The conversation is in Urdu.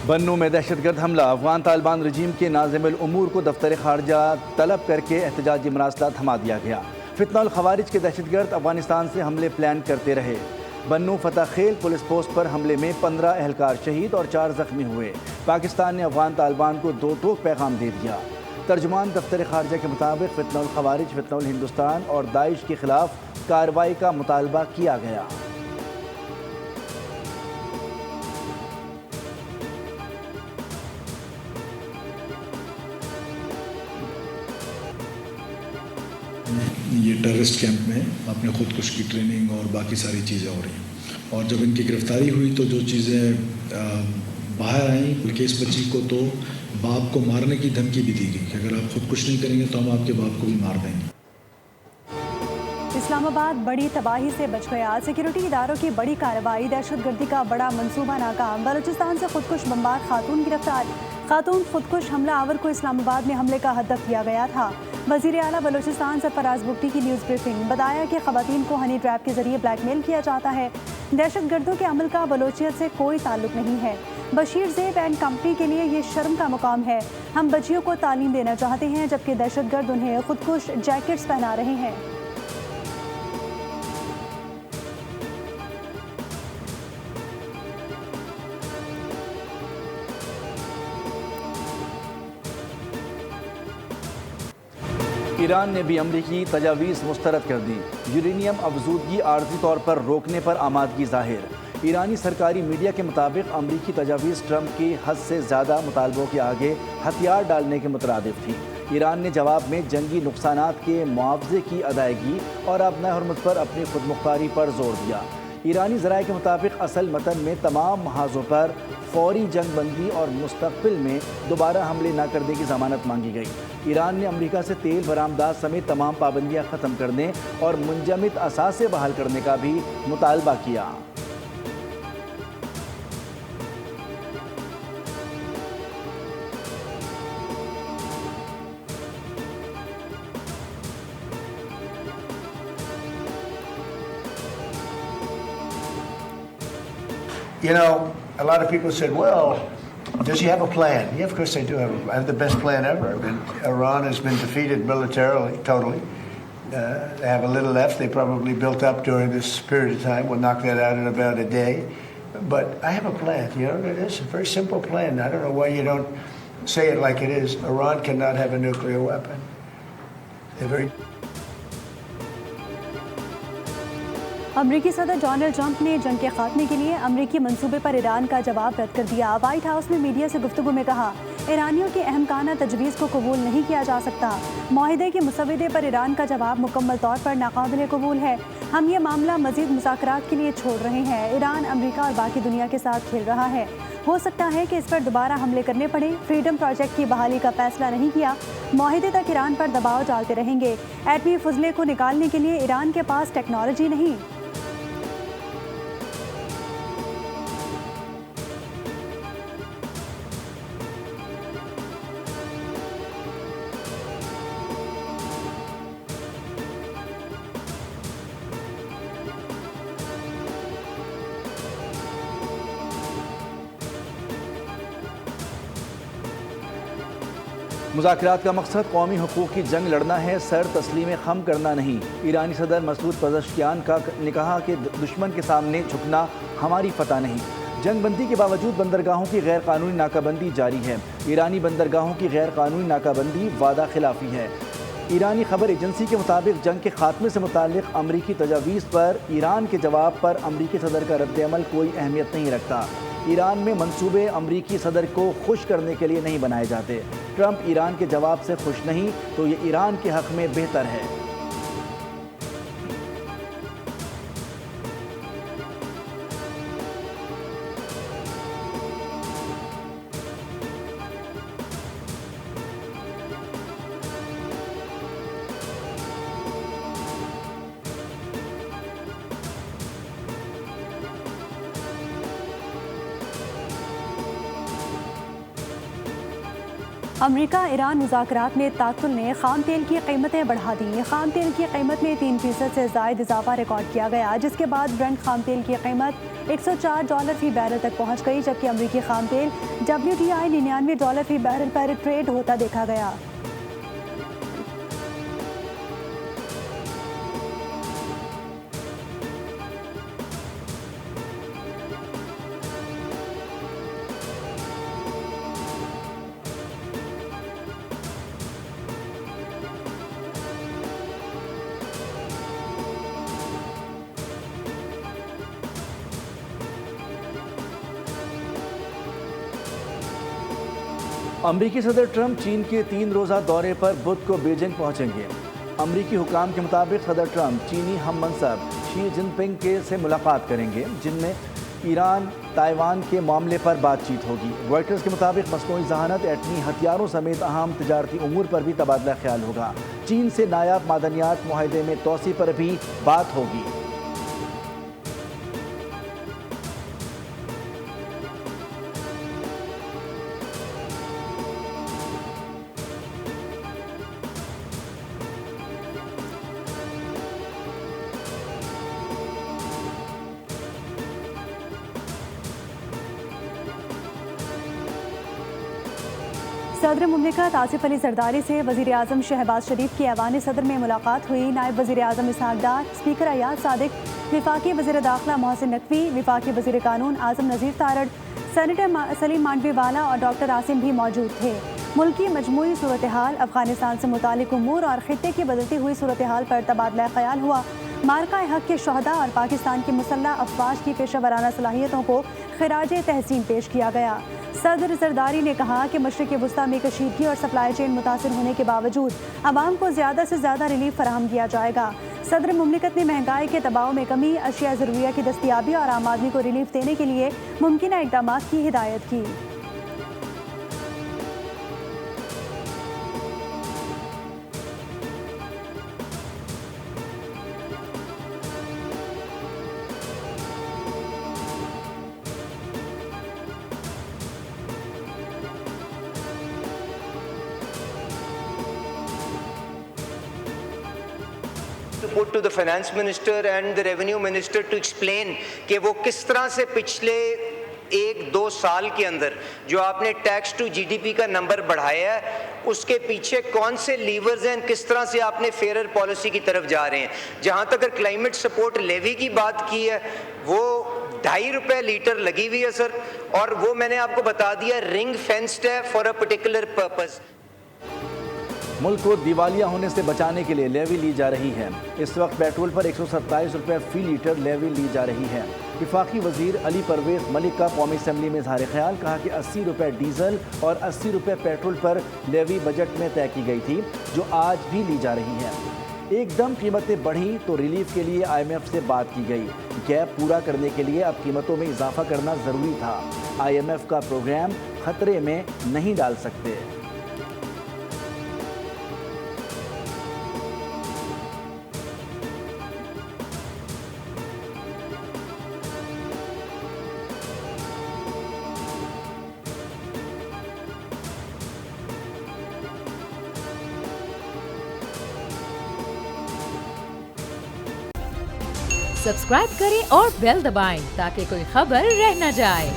بنوں میں دہشت گرد حملہ، افغان طالبان رجیم کے ناظم الامور کو دفتر خارجہ طلب کر کے احتجاجی مراسلہ تھما دیا گیا۔ فتنہ الخوارج کے دہشت گرد افغانستان سے حملے پلان کرتے رہے۔ بنوں فتح خیل پولیس پوسٹ پر حملے میں 15 اہلکار شہید اور 4 زخمی ہوئے۔ پاکستان نے افغان طالبان کو 2 ٹوک پیغام دے دیا۔ ترجمان دفتر خارجہ کے مطابق فتنہ الخوارج، فتنہ الہندوستان اور داعش کے خلاف کارروائی کا مطالبہ کیا گیا۔ یہ ٹیررسٹ کیمپ میں اپنے خودکش کی ٹریننگ اور باقی ساری چیزیں ہو رہی ہیں، اور جب ان کی گرفتاری ہوئی تو جو چیزیں باہر آئیں، بلکہ اس بچی کو تو باپ کو مارنے کی دھمکی بھی دی گئی کہ اگر آپ خودکش نہیں کریں گے تو ہم آپ کے باپ کو بھی مار دیں گے۔ اسلام آباد بڑی تباہی سے بچ گیا، سیکیورٹی اداروں کی بڑی کارروائی، دہشت گردی کا بڑا منصوبہ ناکام، بلوچستان سے خودکش بمبار خاتون گرفتار، خاتون خودکش حملہ آور کو اسلام آباد میں حملے کا ہدف کیا گیا تھا۔ وزیر اعلیٰ بلوچستان سرفراز بگٹی کی نیوز بریفنگ، بتایا کہ خواتین کو ہنی ٹریپ کے ذریعے بلیک میل کیا جاتا ہے۔ دہشت گردوں کے عمل کا بلوچیت سے کوئی تعلق نہیں ہے۔ بشیر زیب اینڈ کمپنی کے لیے یہ شرم کا مقام ہے، ہم بچیوں کو تعلیم دینا چاہتے ہیں جبکہ دہشت گرد انہیں خودکش جیکٹس پہنا رہے ہیں۔ ایران نے بھی امریکی تجاویز مسترد کر دی، یورینیم افزودگی عارضی طور پر روکنے پر آمادگی ظاہر۔ ایرانی سرکاری میڈیا کے مطابق امریکی تجاویز ٹرمپ کی حد سے زیادہ مطالبوں کے آگے ہتھیار ڈالنے کے مترادف تھی۔ ایران نے جواب میں جنگی نقصانات کے معاوضے کی ادائیگی اور ابنائے حرمت پر اپنی خود مختاری پر زور دیا۔ ایرانی ذرائع کے مطابق اصل متن میں تمام محاذوں پر فوری جنگ بندی اور مستقبل میں دوبارہ حملے نہ کرنے کی ضمانت مانگی گئی۔ ایران نے امریکہ سے تیل برآمدات سمیت تمام پابندیاں ختم کرنے اور منجمد اثاثے بحال کرنے کا بھی مطالبہ کیا۔ You know, a lot of people said, well, does he have a plan? Yeah, of course they do have the best plan ever. I mean, Iran has been defeated militarily, totally. They have a little left. They probably built up during this period of time. We'll knock that out in about a day. But I have a plan. You know, it is a very simple plan. I don't know why you don't say it like it is. Iran cannot have a nuclear weapon. They're very... امریکی صدر ڈونلڈ ٹرمپ نے جنگ کے خاتمے کے لیے امریکی منصوبے پر ایران کا جواب رد کر دیا۔ وائٹ ہاؤس میں میڈیا سے گفتگو میں کہا، ایرانیوں کی احمقانہ تجویز کو قبول نہیں کیا جا سکتا۔ معاہدے کے مسودے پر ایران کا جواب مکمل طور پر ناقابل قبول ہے۔ ہم یہ معاملہ مزید مذاکرات کے لیے چھوڑ رہے ہیں۔ ایران امریکہ اور باقی دنیا کے ساتھ کھیل رہا ہے، ہو سکتا ہے کہ اس پر دوبارہ حملے کرنے پڑے۔ فریڈم پروجیکٹ کی بحالی کا فیصلہ نہیں کیا، معاہدے تک ایران پر دباؤ ڈالتے رہیں گے۔ ایٹمی فضلے کو نکالنے کے لیے ایران کے پاس ٹیکنالوجی نہیں۔ مذاکرات کا مقصد قومی حقوق کی جنگ لڑنا ہے، سر تسلیم خم کرنا نہیں۔ ایرانی صدر مسعود پزشکیان نے کہا کہ دشمن کے سامنے جھکنا ہماری فتح نہیں۔ جنگ بندی کے باوجود بندرگاہوں کی غیر قانونی ناکہ بندی جاری ہے۔ ایرانی بندرگاہوں کی غیر قانونی ناکہ بندی وعدہ خلافی ہے۔ ایرانی خبر ایجنسی کے مطابق جنگ کے خاتمے سے متعلق امریکی تجاویز پر ایران کے جواب پر امریکی صدر کا رد عمل کوئی اہمیت نہیں رکھتا۔ ایران میں منصوبے امریکی صدر کو خوش کرنے کے لیے نہیں بنائے جاتے۔ ٹرمپ ایران کے جواب سے خوش نہیں تو یہ ایران کے حق میں بہتر ہے۔ امریکہ ایران مذاکرات میں تعطل نے خام تیل کی قیمتیں بڑھا دیں۔ خام تیل کی قیمت میں 3% سے زائد اضافہ ریکارڈ کیا گیا، جس کے بعد برنٹ خام تیل کی قیمت $104 فی بیرل تک پہنچ گئی، جبکہ امریکی خام تیل WTI $99 فی بیرل پر ٹریڈ ہوتا دیکھا گیا۔ امریکی صدر ٹرمپ چین کے 3 روزہ دورے پر بدھ کو بیجنگ پہنچیں گے۔ امریکی حکام کے مطابق صدر ٹرمپ چینی ہم منصب شی جن پنگ سے ملاقات کریں گے، جن میں ایران تائیوان کے معاملے پر بات چیت ہوگی۔ رائٹرز کے مطابق مصنوعی ذہانت، ایٹمی ہتھیاروں سمیت اہم تجارتی امور پر بھی تبادلہ خیال ہوگا۔ چین سے نایاب معدنیات معاہدے میں توسیع پر بھی بات ہوگی۔ صدر مملکت آصف علی زرداری سے وزیر اعظم شہباز شریف کی ایوان صدر میں ملاقات ہوئی۔ نائب وزیر اعظم اسحاق ڈار، اسپیکر ایاز صادق، وفاقی وزیر داخلہ محسن نقوی، وفاقی وزیر قانون اعظم نذیر تارڑ، سینیٹر سلیم مانڈوی والا اور ڈاکٹر عاصم بھی موجود تھے۔ ملکی مجموعی صورتحال، افغانستان سے متعلق امور اور خطے کی بدلتی ہوئی صورتحال پر تبادلہ خیال ہوا۔ مارکہ حق کے شہداء اور پاکستان کی مسلح افواج کی پیشہ ورانہ صلاحیتوں کو خراج تحسین پیش کیا گیا۔ صدر زرداری نے کہا کہ مشرق وسطیٰ میں کشیدگی اور سپلائی چین متاثر ہونے کے باوجود عوام کو زیادہ سے زیادہ ریلیف فراہم کیا جائے گا۔ صدر مملکت نے مہنگائی کے دباؤ میں کمی، اشیاء ضروریہ کی دستیابی اور عام آدمی کو ریلیف دینے کے لیے ممکنہ اقدامات کی ہدایت کی۔ put to the finance minister and the revenue minister to explain کہ وہ کس طرح سے پچھلے 1-2 سال کے اندر جو آپ نے tax to G D P کا نمبر بڑھایا ہے اس کے پیچھے کون سے لیورز ہیں، کس طرح سے آپ نے فیئرر پالیسی کی طرف جا رہے ہیں۔ جہاں تک کلائمیٹ سپورٹ لیوی کی بات کی ہے وہ $2.5 لیٹر لگی ہوئی ہے سر، اور وہ میں نے آپ کو بتا دیا رنگ فینسڈ ہے فار اے پرٹیکولر پرپز۔ ملک کو دیوالیہ ہونے سے بچانے کے لیے لیوی لی جا رہی ہے۔ اس وقت پیٹرول پر $127 فی لیٹر لیوی لی جا رہی ہے۔ وفاقی وزیر علی پرویز ملک کا قومی اسمبلی میں اظہار خیال، کہا کہ $80 ڈیزل اور $80 پیٹرول پر لیوی بجٹ میں طے کی گئی تھی، جو آج بھی لی جا رہی ہے۔ ایک دم قیمتیں بڑھیں تو ریلیف کے لیے IMF سے بات کی گئی۔ گیپ پورا کرنے کے لیے اب قیمتوں میں اضافہ کرنا ضروری تھا۔ IMF کا پروگرام خطرے میں نہیں ڈال سکتے۔ سبسکرائب کریں اور بیل دبائیں تاکہ کوئی خبر رہ نہ جائے۔